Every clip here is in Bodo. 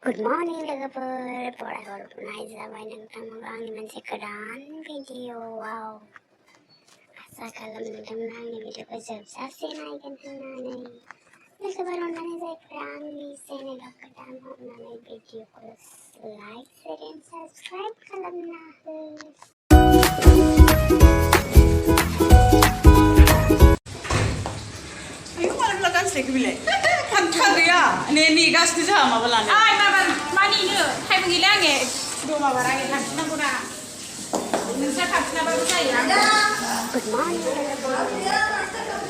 Good morning, lover. Pora जाबाय नोंथांमोनखौ आंनि मोनसे गोदान भिडिअ आव आसा खालामदोंमोन आंनि भिडिअखौ जोबजासे नायगोन होननानै लोगोफोर अननानै जायफोरा आंनि चेनेलाव गोदान अननानै भिडिअखौ लाइक शेयार एन्ड साबस्क्राइब खालामना हो Neni gas tu jah ma balane. Ay, mama, mani ni, hai pergi lagi. Dua mama lagi, nanti nak guna. Nanti nak baru saya. Good morning,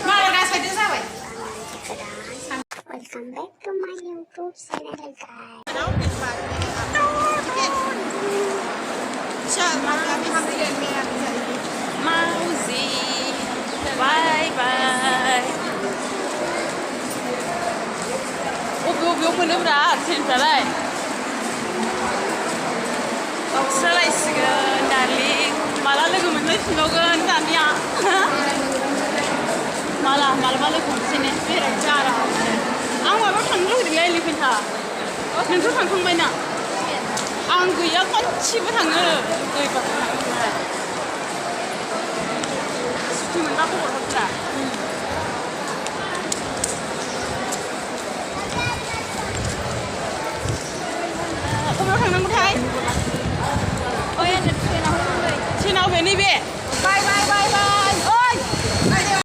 Mana gas itu siapa? welcome back to my YouTube channel, guys. Mauzi. Bye bye. Bobeu mana berat sini Selesai darling. Malah lagu mana slogan tanya. Malah lagu sini berat cara. Ang apa tanggung dia lipin ha. Nanti tanggung mana? Ang gua kan cipu tanggung.